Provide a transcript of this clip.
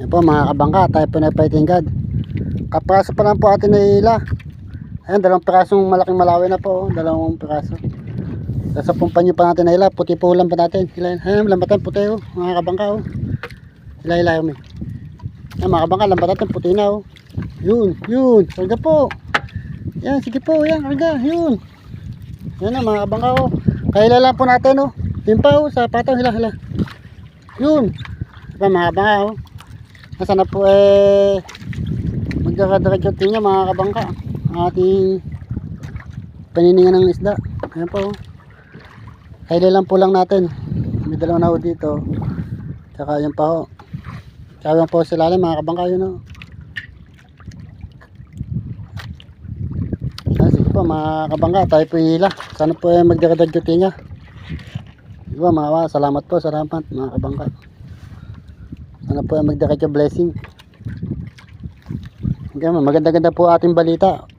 Yan po mga kabangka, tayo po nagpa-fighting guard. Kapraso pa lang po atin na hila. Ayan, dalawang pirasong malaking malawi na po. Dalawang piraso. Sa pumpanyo pa natin na hila, puti po lang pa natin. Ayan, lambatan puti oh, mga kabangka oh. Hila yung may. Ayan mga kabangka, lambatan puti na oh. Yun, karga po. Yan, sige po, yan, karga, yun. Yan na mga kabangka oh. Kahila lang po natin oh. Yun pa oh, sa patong, hila. Yun. Diba mga kabangka oh. Nasa na po magdakadiretso niya mga kabangka. Ating paniningan ng isda. Ayan po oh. Kahila lang po lang natin. May dalawa na ho dito. Tsaka yan pa ho. Tsaka yan po sila mga kabangka yun ho. Sige po mga kabangka, tayo po hila. Sana po magdakadiretso niya. Diba mga, salamat po, salamat mga kabangka. Sana po magdakadiretso blessing. Okay, maganda-ganda po ating balita.